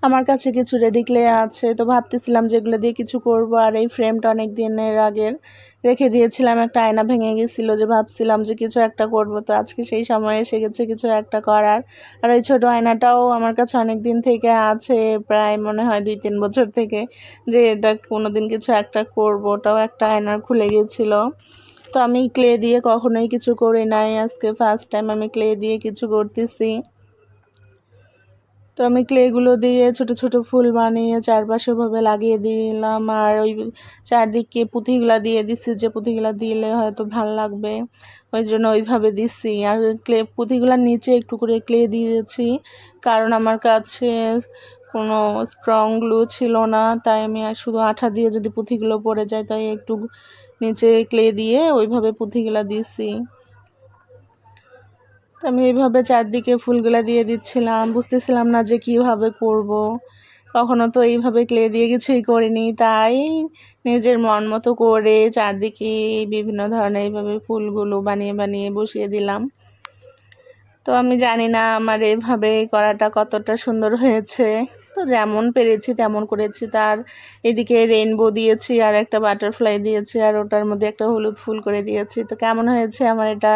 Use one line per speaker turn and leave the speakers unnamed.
আমার কাছে কিছু রেডি ক্লে আছে, তো ভাবতেছিলাম যেগুলো দিয়ে কিছু করব। আর এই ফ্রেমটা অনেক দিনের আগের রেখে দিয়েছিলাম, একটা আয়না ভেঙে গেছিলো, যে ভাবছিলাম যে কিছু একটা করব, তো আজকে সেই সময় এসে গেছে কিছু একটা করার। আর ওই ছোটো আয়নাটাও আমার কাছে অনেক দিন থেকে আছে, প্রায় মনে হয় 2-3 বছর থেকে, যে এটা কোনো দিন কিছু একটা করব। ওটাও একটা আয়নার খুলে গিয়েছিলো। তো আমি ক্লে দিয়ে কখনোই কিছু করি নাই, আজকে ফার্স্ট টাইম আমি ক্লে দিয়ে কিছু করতেছি। তো আমি ক্লেগুলো দিয়ে ছোট ছোট ফুল বানিয়ে চারপাশে ভাবে লাগিয়ে দিলাম, আর ওই চারদিকে পুঁতিগুলা দিয়ে দিচ্ছি, যে পুঁতিগুলা দিলে হয়তো ভাল লাগবে, ওই জন্য ওইভাবে দিচ্ছি। আর পুঁতিগুলার নিচে একটু করে ক্লে দিয়েছি, কারণ আমার কাছে কোনো স্ট্রং গ্লু ছিল না, তাই আমি শুধু আঠা দিয়ে যদি পুঁতিগুলো পড়ে যায়, তাই একটু নিচে ক্লে দিয়ে ওইভাবে পুঁতিগুলা দিচ্ছি। তো আমি এইভাবে চারদিকে ফুলগুলা দিয়ে দিচ্ছিলাম, বুঝতেছিলাম না যে কিভাবে করব। কখনো তো এইভাবে ক্লে দিয়ে কিছুই করিনি, তাই নিজের মন মতো করে চারদিকে বিভিন্ন ধরনের এইভাবে ফুলগুলো বানিয়ে বানিয়ে বসিয়ে দিলাম। তো আমি জানি না আমার এইভাবে করাটা কতটা সুন্দর হয়েছে, তো যেমন পেরেছি তেমন করেছি। তার এদিকে রেইনবো দিয়েছি, আর একটা বাটারফ্লাই দিয়েছি, আর ওটার মধ্যে একটা হলুদ ফুল করে দিয়েছি। তো কেমন হয়েছে আমার এটা